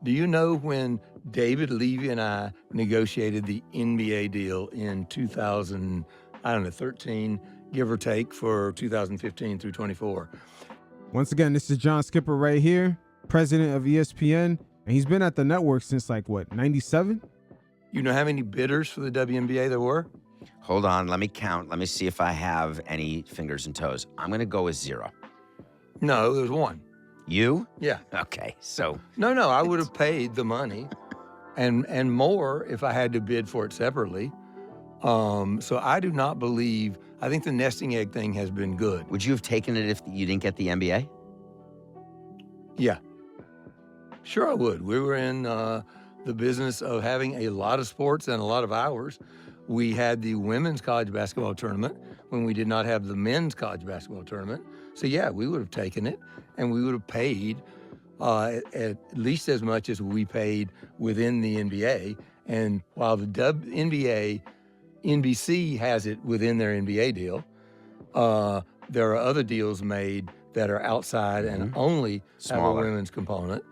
Do you know when David Levy and I negotiated the NBA deal in 2013, give or take, for 2015 through 24? Once again, this is John Skipper right here, president of ESPN, and he's been at the network since 97? You know how many bidders for the WNBA there were? Hold on, let me count. Let me see if I have any fingers and toes. I'm going to go with 0. No, there was 1. You? Yeah. Okay, so. No, I would have paid the money and more if I had to bid for it separately. So I do not believe, I think the nesting egg thing has been good. Would you have taken it if you didn't get the NBA? Yeah. Sure I would. We were in the business of having a lot of sports and a lot of hours. We had the women's college basketball tournament when we did not have the men's college basketball tournament. So yeah, we would have taken it and we would have paid at least as much as we paid within the NBA. And while the NBA, NBC has it within their NBA deal, there are other deals made that are outside and only Smaller. have a women's component.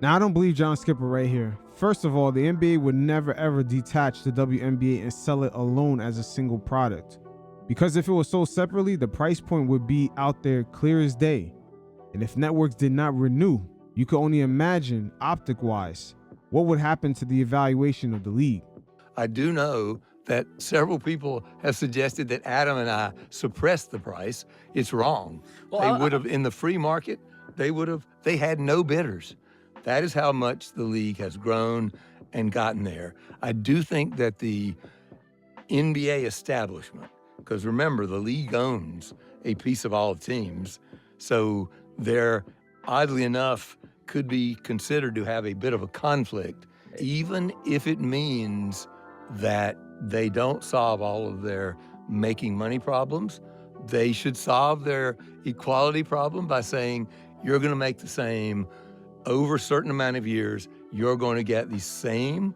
Now, I don't believe John Skipper right here. First of all, the NBA would never ever detach the WNBA and sell it alone as a single product. Because if it was sold separately, the price point would be out there clear as day. And if networks did not renew, you could only imagine, optic-wise, what would happen to the evaluation of the league. I do know that several people have suggested that Adam and I suppressed the price. It's wrong. Well, They would have, in the free market, they had no bidders. That is how much the league has grown and gotten there. I do think that the NBA establishment, because remember, the league owns a piece of all the teams, so there, oddly enough, could be considered to have a bit of a conflict, even if it means that they don't solve all of their making money problems. They should solve their equality problem by saying, you're going to make the same over a certain amount of years, you're going to get the same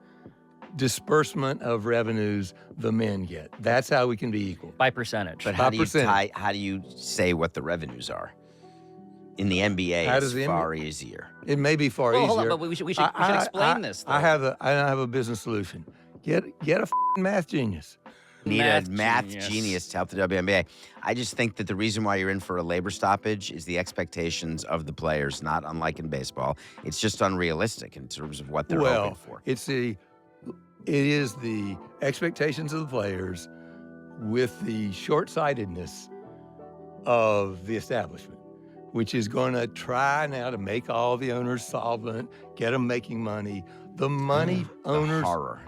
disbursement of revenues the men get. That's how we can be equal. By percentage. But how do you say what the revenues are? In the NBA, it's far easier. It may be far easier. Hold on, but we should explain this, though. I have a business solution. Get a math genius. Need a math genius to help the WNBA. I just think that the reason why you're in for a labor stoppage is the expectations of the players, not unlike in baseball. It's just unrealistic in terms of what they're hoping for. It is the expectations of the players with the short-sightedness of the establishment, which is going to try now to make all the owners solvent, get them making money. The money owners... The horror.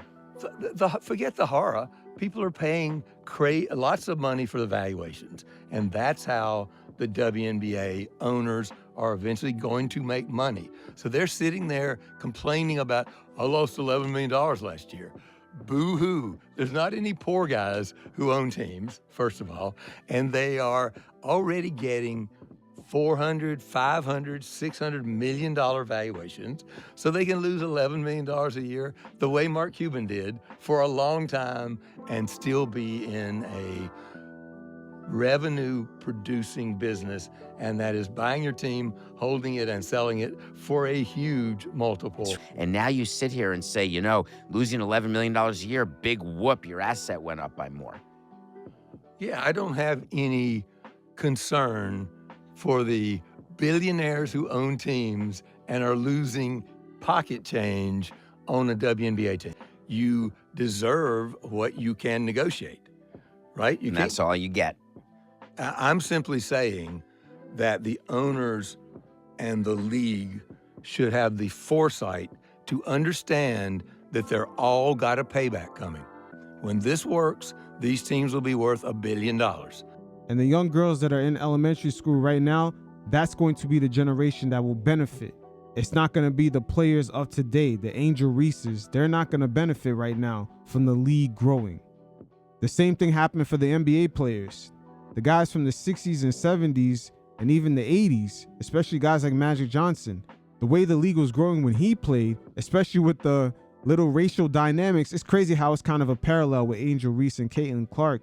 Forget the horror. People are paying lots of money for the valuations, and that's how the WNBA owners are eventually going to make money. So they're sitting there complaining about, I lost $11 million last year. Boo-hoo. There's not any poor guys who own teams, first of all, and they are already getting $400, $500, $600 million valuations, so they can lose $11 million a year, the way Mark Cuban did for a long time, and still be in a revenue-producing business, and that is buying your team, holding it, and selling it for a huge multiple. And now you sit here and say, losing $11 million a year, big whoop, your asset went up by more. Yeah, I don't have any concern for the billionaires who own teams and are losing pocket change on a WNBA team. You deserve what you can negotiate, right? And that's all you get. I'm simply saying that the owners and the league should have the foresight to understand that they're all got a payback coming. When this works, these teams will be worth $1 billion. And the young girls that are in elementary school right now, that's going to be the generation that will benefit. It's not going to be the players of today, the Angel Reeses. They're not going to benefit right now from the league growing. The same thing happened for the NBA players. The guys from the 60s and 70s and even the 80s, especially guys like Magic Johnson, the way the league was growing when he played, especially with the little racial dynamics, it's crazy how it's kind of a parallel with Angel Reese and Caitlin Clark.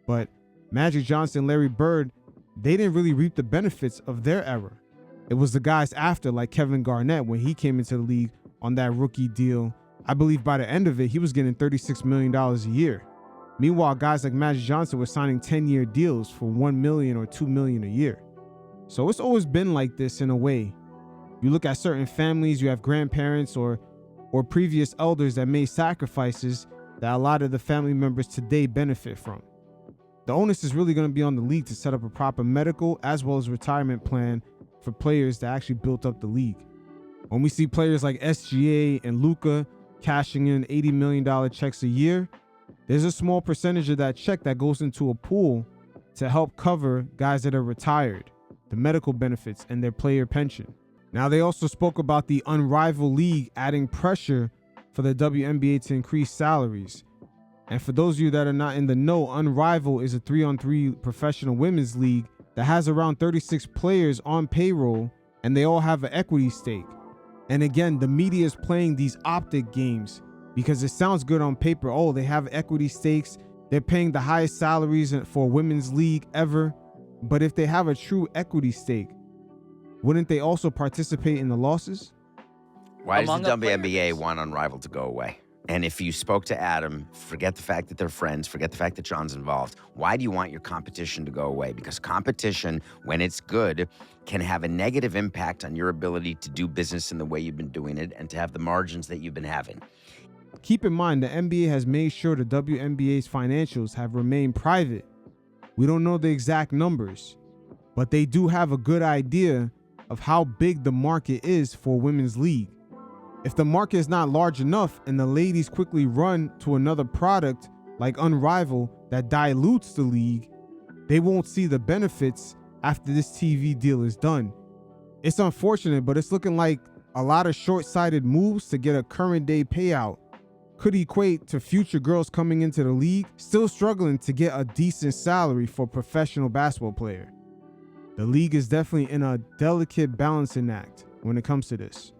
But Magic Johnson, Larry Bird, they didn't really reap the benefits of their era. It was the guys after, like Kevin Garnett, when he came into the league on that rookie deal. I believe by the end of it, he was getting $36 million a year. Meanwhile, guys like Magic Johnson were signing 10-year deals for $1 million or $2 million a year. So it's always been like this in a way. You look at certain families, you have grandparents or previous elders that made sacrifices that a lot of the family members today benefit from. The onus is really going to be on the league to set up a proper medical as well as retirement plan for players that actually built up the league. When we see players like SGA and Luka cashing in $80 million checks a year, there's a small percentage of that check that goes into a pool to help cover guys that are retired, the medical benefits, and their player pension. Now, they also spoke about the Unrivaled League adding pressure for the WNBA to increase salaries. And for those of you that are not in the know, Unrivaled is a 3-on-3 professional women's league that has around 36 players on payroll, and they all have an equity stake. And again, the media is playing these optic games because it sounds good on paper. Oh, they have equity stakes. They're paying the highest salaries for a women's league ever. But if they have a true equity stake, wouldn't they also participate in the losses? Why does the WNBA want Unrivaled to go away? And if you spoke to Adam, forget the fact that they're friends, forget the fact that John's involved. Why do you want your competition to go away? Because competition, when it's good, can have a negative impact on your ability to do business in the way you've been doing it and to have the margins that you've been having. Keep in mind, the NBA has made sure the WNBA's financials have remained private. We don't know the exact numbers, but they do have a good idea of how big the market is for a women's league. If the market is not large enough and the ladies quickly run to another product like Unrivaled that dilutes the league, they won't see the benefits after this TV deal is done. It's unfortunate, but it's looking like a lot of short-sighted moves to get a current day payout could equate to future girls coming into the league still struggling to get a decent salary for a professional basketball player. The league is definitely in a delicate balancing act when it comes to this.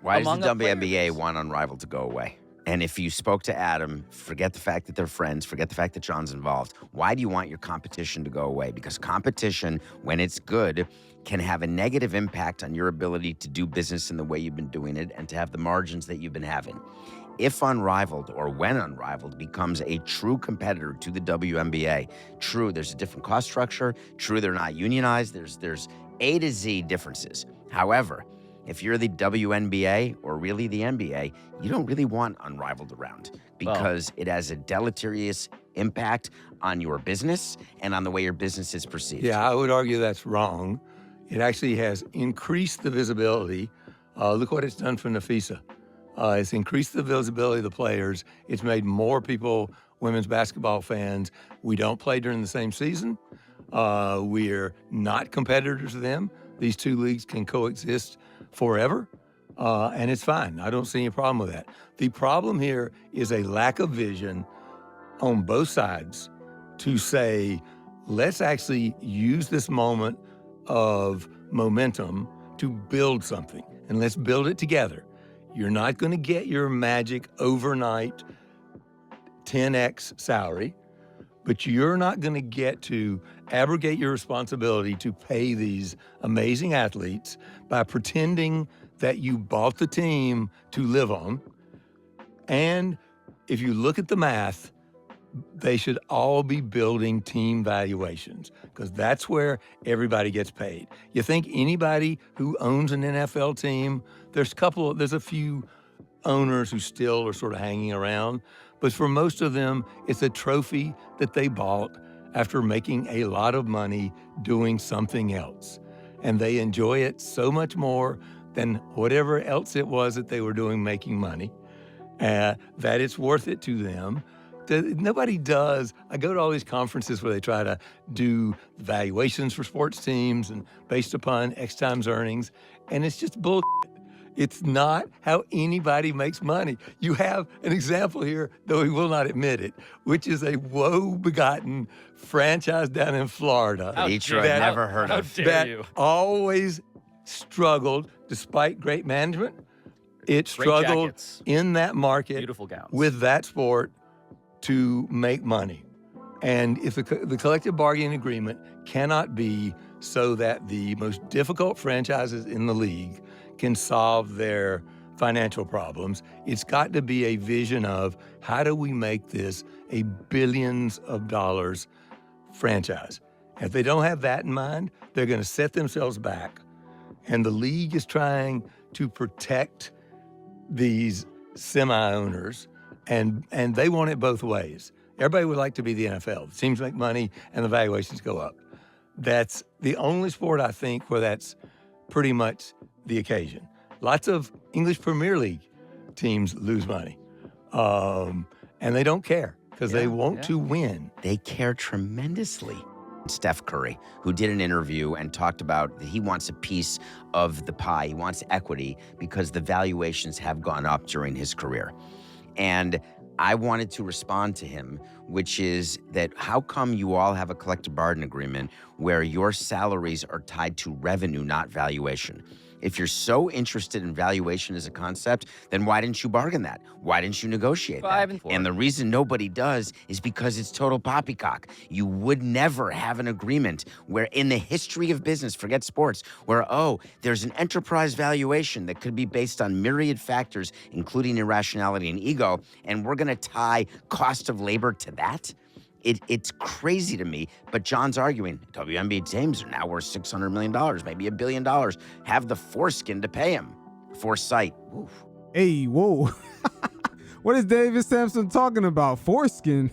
Why does the WNBA want Unrivaled to go away? And if you spoke to Adam, forget the fact that they're friends, forget the fact that John's involved. Why do you want your competition to go away? Because competition, when it's good, can have a negative impact on your ability to do business in the way you've been doing it and to have the margins that you've been having. If Unrivaled, or when Unrivaled, becomes a true competitor to the WNBA, true, there's a different cost structure, true, they're not unionized, there's A to Z differences. However, if you're the WNBA or really the NBA, you don't really want Unrivaled around because it has a deleterious impact on your business and on the way your business is perceived. Yeah, I would argue that's wrong. It actually has increased the visibility. Look what it's done for Nafisa. It's increased the visibility of the players. It's made more people women's basketball fans. We don't play during the same season. We're not competitors to them. These two leagues can coexist forever, and it's fine. I don't see any problem with that. The problem here is a lack of vision on both sides to say, let's actually use this moment of momentum to build something, and let's build it together. You're not going to get your magic overnight 10x salary, but you're not going to get to abrogate your responsibility to pay these amazing athletes by pretending that you bought the team to live on. And if you look at the math, they should all be building team valuations because that's where everybody gets paid. You think anybody who owns an NFL team, there's a few owners who still are sort of hanging around, but for most of them, it's a trophy that they bought after making a lot of money doing something else. And they enjoy it so much more than whatever else it was that they were doing making money, that it's worth it to them. Nobody does. I go to all these conferences where they try to do valuations for sports teams and based upon X times earnings, and it's just bullshit. It's not how anybody makes money. You have an example here, though he will not admit it, which is a woe-begotten franchise down in Florida. Detroit, never heard of. That always struggled, despite great management. It struggled in that market, beautiful gowns, with that sport to make money. And if the collective bargaining agreement cannot be so that the most difficult franchises in the league can solve their financial problems. It's got to be a vision of how do we make this a billions of dollars franchise. If they don't have that in mind, they're going to set themselves back. And the league is trying to protect these semi-owners, and they want it both ways. Everybody would like to be the NFL. The teams make money and the valuations go up. That's the only sport, I think, where that's pretty much the occasion. Lots of English Premier League teams lose money, and they don't care because they want to win. They care tremendously. Steph Curry, who did an interview and talked about that he wants a piece of the pie. He wants equity because the valuations have gone up during his career. And I wanted to respond to him, which is that how come you all have a collective bargaining agreement where your salaries are tied to revenue, not valuation? If you're so interested in valuation as a concept, then why didn't you bargain that? Why didn't you negotiate that? And the reason nobody does is because it's total poppycock. You would never have an agreement where in the history of business, forget sports, where, there's an enterprise valuation that could be based on myriad factors, including irrationality and ego, and we're going to tie cost of labor to that? It's crazy to me, but John's arguing WNBA teams are now worth $600 million, maybe $1 billion. Have the foreskin to pay him. Foresight. Oof. Hey, whoa. What is David Sampson talking about? Foreskin?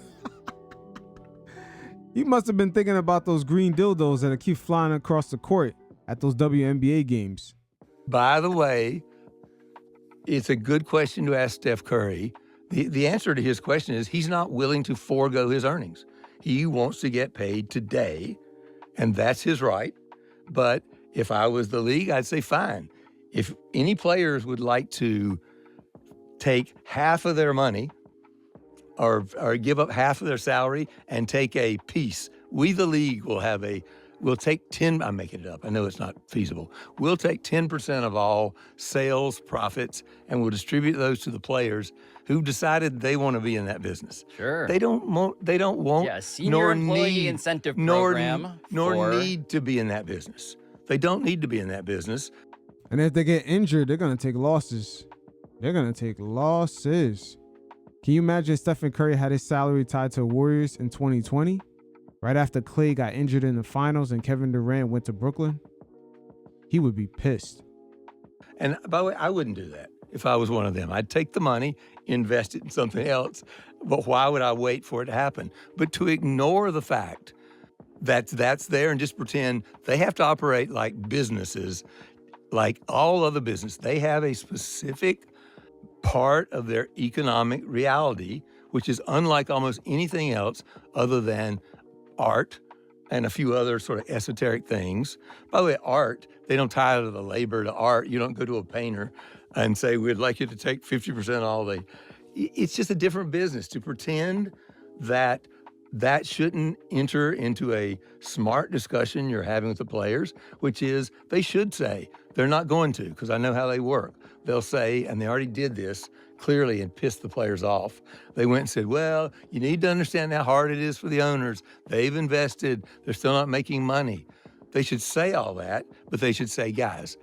He must have been thinking about those green dildos that keep flying across the court at those WNBA games. By the way, it's a good question to ask Steph Curry. The answer to his question is he's not willing to forego his earnings. He wants to get paid today, and that's his right. But if I was the league, I'd say fine. If any players would like to take half of their money or give up half of their salary and take a piece, we, the league, we'll take 10, I'm making it up, I know it's not feasible. We'll take 10% of all sales profits and we'll distribute those to the players who decided they want to be in that business. Sure. They don't want, senior employee incentive program. Nor need to be in that business. They don't need to be in that business. And if they get injured, they're going to take losses. Can you imagine if Stephen Curry had his salary tied to Warriors in 2020? Right after Klay got injured in the finals and Kevin Durant went to Brooklyn? He would be pissed. And by the way, I wouldn't do that if I was one of them. I'd take the money, invest it in something else. But why would I wait for it to happen? But to ignore the fact that that's there and just pretend they have to operate like businesses, like all other business. They have a specific part of their economic reality, which is unlike almost anything else other than art and a few other sort of esoteric things. By the way, art, they don't tie it to the labor to art. You don't go to a painter and say, we'd like you to take 50% all the... It's just a different business to pretend that that shouldn't enter into a smart discussion you're having with the players, which is they should say, they're not going to, because I know how they work. They'll say, and they already did this clearly and pissed the players off. They went and said, well, you need to understand how hard it is for the owners. They've invested. They're still not making money. They should say all that, but they should say, guys,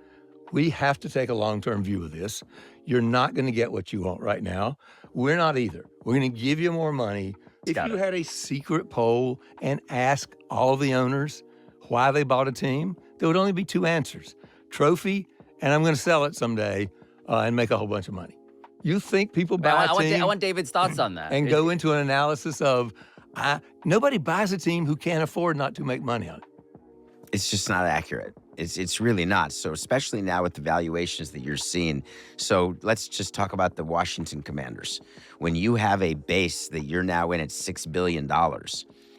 we have to take a long-term view of this. You're not going to get what you want right now. We're not either. We're going to give you more money. If you had a secret poll and ask all the owners why they bought a team, there would only be two answers. Trophy, and I'm going to sell it someday and make a whole bunch of money. You think people buy a team? I want David's thoughts on that. And go into an analysis of, nobody buys a team who can't afford not to make money on it. It's just not accurate. It's really not. So especially now with the valuations that you're seeing. So let's just talk about the Washington Commanders. When you have a base that you're now in at $6 billion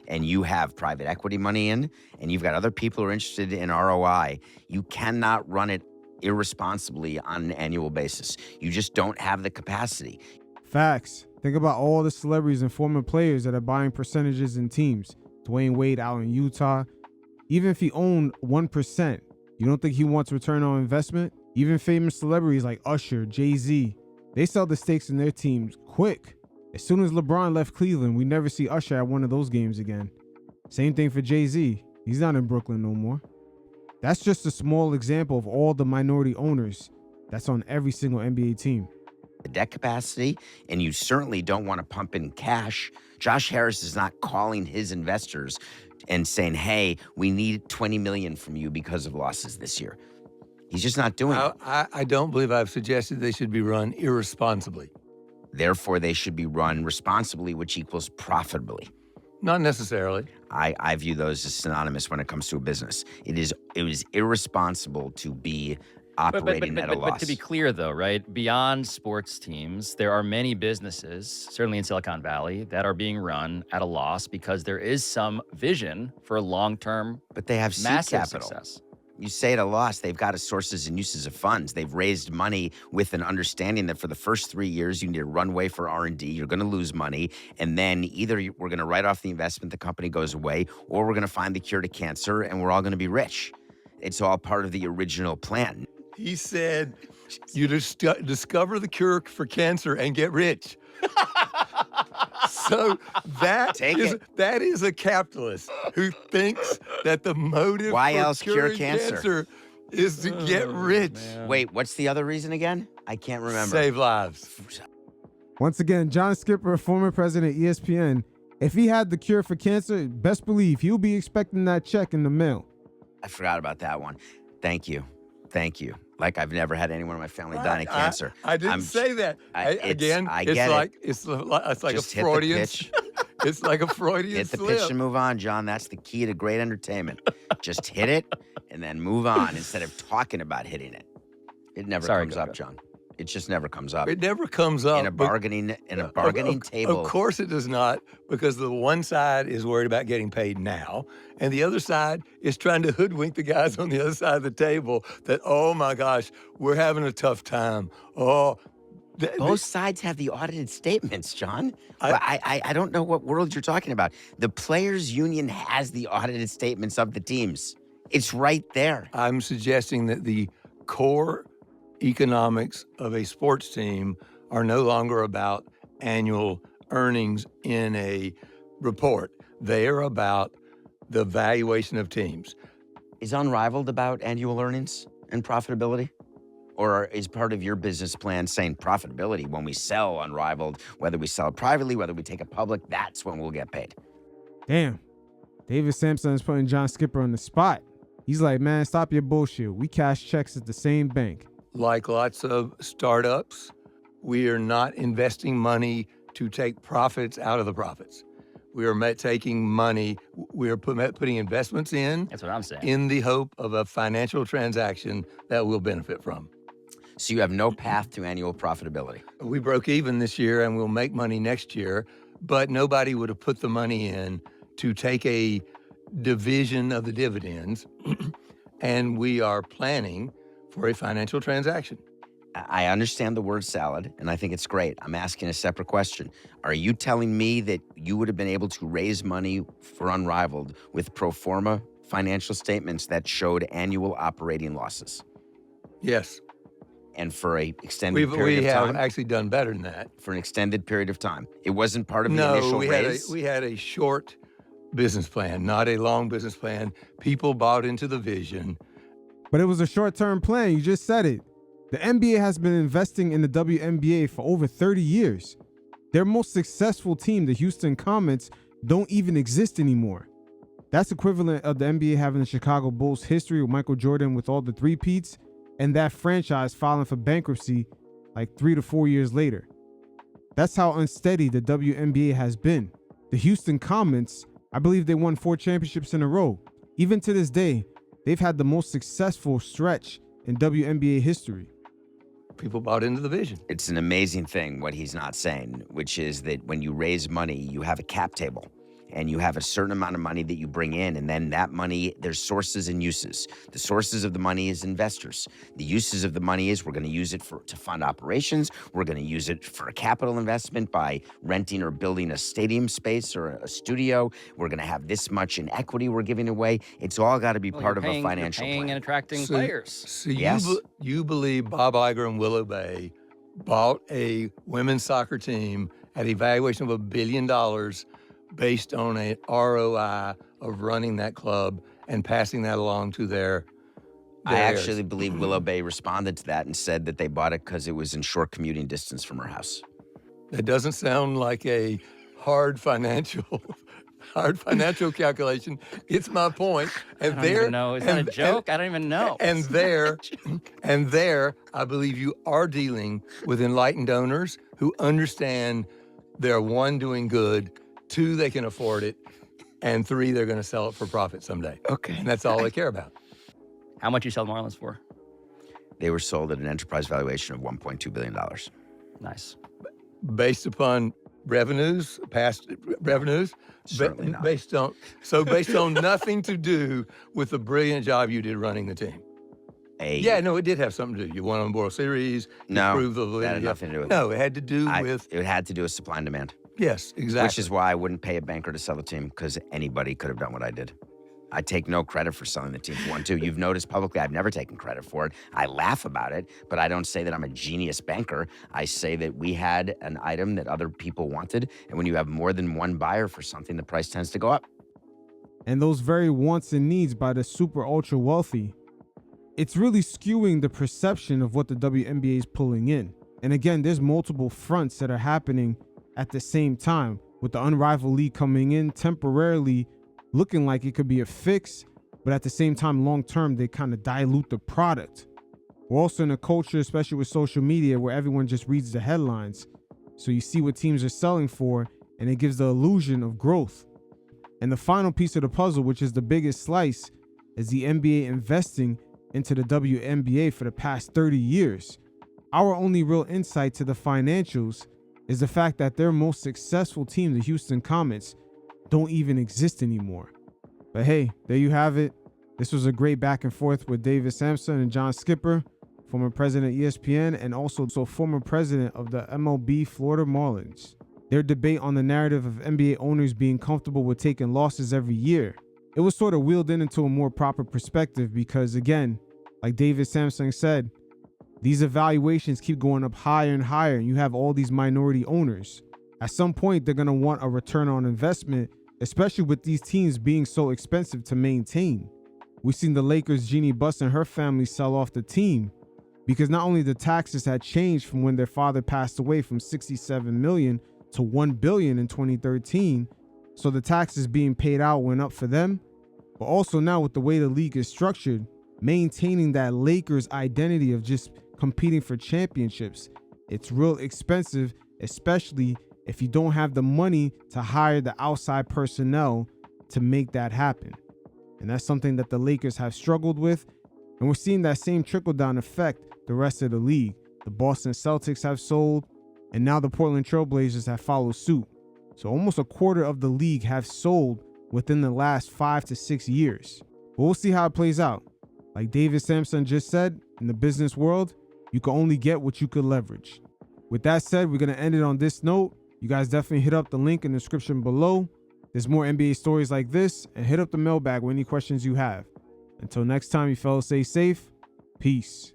and you have private equity money in and you've got other people who are interested in ROI, you cannot run it irresponsibly on an annual basis. You just don't have the capacity. Facts. Think about all the celebrities and former players that are buying percentages in teams. Dwayne Wade out in Utah. Even if he owned 1%, you don't think he wants return on investment? Even famous celebrities like Usher, Jay-Z, they sell the stakes in their teams quick. As soon as LeBron left Cleveland, we never see Usher at one of those games again. Same thing for Jay-Z. He's not in Brooklyn no more. That's just a small example of all the minority owners that's on every single NBA team. The debt capacity, and you certainly don't want to pump in cash. Josh Harris is not calling his investors and saying, hey, we need $20 million from you because of losses this year. He's just not doing it. I don't believe I've suggested they should be run irresponsibly. Therefore, they should be run responsibly, which equals profitably. Not necessarily. I view those as synonymous when it comes to a business. It is irresponsible to be operating at a loss. But to be clear, though, right, beyond sports teams, there are many businesses, certainly in Silicon Valley, that are being run at a loss because there is some vision for long-term, but they have seed capital. Success. You say at a loss, they've got a sources and uses of funds. They've raised money with an understanding that for the first 3 years, you need a runway for R&D. You're going to lose money. And then either we're going to write off the investment, the company goes away, or we're going to find the cure to cancer and we're all going to be rich. It's all part of the original plan. He said, you discover the cure for cancer and get rich. So that is a capitalist who thinks that the motive for curing cancer is to get rich. Man. Wait, what's the other reason again? I can't remember. Save lives. Once again, John Skipper, former president of ESPN, if he had the cure for cancer, best believe he'll be expecting that check in the mail. I forgot about that one. Thank you. Like I've never had anyone in my family die of cancer. I didn't say that. It's like just a Freudian. It's like a Freudian hit the slip. pitch and move on, John. That's the key to great entertainment. Just hit it and then move on instead of talking about hitting it. It never comes up, John. It just never comes up. It never comes up in a bargaining table. Of course it does not, because the one side is worried about getting paid now, and the other side is trying to hoodwink the guys on the other side of the table that, oh my gosh, we're having a tough time. Both sides have the audited statements, John. I don't know what world you're talking about. The players' union has the audited statements of the teams. It's right there. I'm suggesting that the core economics of a sports team are no longer about annual earnings in a report. They are about the valuation of teams. Is Unrivaled about annual earnings and profitability? Or is part of your business plan saying profitability when we sell Unrivaled, whether we sell it privately, whether we take it public, that's when we'll get paid? Damn. David Sampson is putting John Skipper on the spot. He's like, man, stop your bullshit. We cash checks at the same bank. Like lots of startups, we are not investing money to take profits out of the profits. We are taking money, we are putting investments in. That's what I'm saying. In the hope of a financial transaction that we'll benefit from. So you have no path to annual profitability. We broke even this year and we'll make money next year, but nobody would have put the money in to take a division of the dividends, and we are planning for a financial transaction. I understand the word salad, and I think it's great. I'm asking a separate question. Are you telling me that you would have been able to raise money for Unrivaled with pro forma financial statements that showed annual operating losses? Yes. And for an extended period of time? We have actually done better than that. For an extended period of time? It wasn't part of the initial raise? We had a short business plan, not a long business plan. People bought into the vision. But it was a short-term plan. You just said it. The NBA has been investing in the WNBA for over 30 years. Their most successful team, the Houston Comets, don't even exist anymore. That's equivalent of the NBA having the Chicago Bulls history with Michael Jordan with all the three-peats, and that franchise filing for bankruptcy like 3 to 4 years later. That's how unsteady the WNBA has been. The Houston Comets, I believe they won 4 championships in a row. Even to this day, they've had the most successful stretch in WNBA history. People bought into the vision. It's an amazing thing what he's not saying, which is that when you raise money, you have a cap table. And you have a certain amount of money that you bring in, and then that money, there's sources and uses. The sources of the money is investors. The uses of the money is we're going to use it to fund operations. We're going to use it for a capital investment by renting or building a stadium space or a studio. We're going to have this much in equity we're giving away. It's all got to be part of a financial plan. And attracting players. So yes. You believe Bob Iger and Willow Bay bought a women's soccer team at a valuation of $1 billion based on a ROI of running that club and passing that along to their I There actually is. believe Willow Bay responded to that and said that they bought it because it was in short commuting distance from her house. That doesn't sound like a hard financial calculation. It's my point. And I don't even know. Is that a joke? I don't even know. And there, I believe you are dealing with enlightened owners who understand they're one, doing good, two, they can afford it, and three, they're going to sell it for profit someday. Okay. And that's all they care about. How much you sell Marlins for? They were sold at an enterprise valuation of $1.2 billion. Nice. Based upon revenues, past revenues, Certainly not. based on nothing to do with the brilliant job you did running the team. Yeah, no, it did have something to do. You won on the World Series. No, improved the that had nothing to do with it. No, it had to do with. It had to do with supply and demand. Yes, exactly. Which is why I wouldn't pay a banker to sell the team, because anybody could have done what I did. I take no credit for selling the team for 1-2. You've noticed publicly I've never taken credit for it. I laugh about it, but I don't say that I'm a genius banker. I say that we had an item that other people wanted, and when you have more than one buyer for something, the price tends to go up. And those very wants and needs by the super ultra wealthy, it's really skewing the perception of what the WNBA is pulling in. And again, there's multiple fronts that are happening at the same time, with the Unrivaled League coming in temporarily, looking like it could be a fix, but at the same time, long term, they kind of dilute the product. We're also in a culture, especially with social media, where everyone just reads the headlines. So you see what teams are selling for, and it gives the illusion of growth. And the final piece of the puzzle, which is the biggest slice, is the NBA investing into the WNBA for the past 30 years. Our only real insight to the financials is the fact that their most successful team, the Houston Comets, don't even exist anymore. But hey, there you have it. This was a great back and forth with David Sampson and John Skipper, former president of ESPN and also former president of the MLB Florida Marlins. Their debate on the narrative of NBA owners being comfortable with taking losses every year. It was sort of wheeled into a more proper perspective because, again, like David Sampson said, these evaluations keep going up higher and higher, and you have all these minority owners. At some point, they're going to want a return on investment, especially with these teams being so expensive to maintain. We've seen the Lakers' Jeannie Buss and her family sell off the team because not only the taxes had changed from when their father passed away from $67 million to $1 billion in 2013, so the taxes being paid out went up for them, but also now with the way the league is structured, maintaining that Lakers identity of just competing for championships, it's real expensive, especially if you don't have the money to hire the outside personnel to make that happen. And that's something that the Lakers have struggled with. And we're seeing that same trickle-down effect the rest of the league. The Boston Celtics have sold, and now the Portland Trail Blazers have followed suit. So almost a quarter of the league have sold within the last 5 to 6 years. But we'll see how it plays out. Like David Sampson just said, in the business world, you can only get what you could leverage. With that said, we're going to end it on this note. You guys definitely hit up the link in the description below. There's more NBA stories like this, and hit up the mailbag with any questions you have. Until next time, you fellas stay safe. Peace.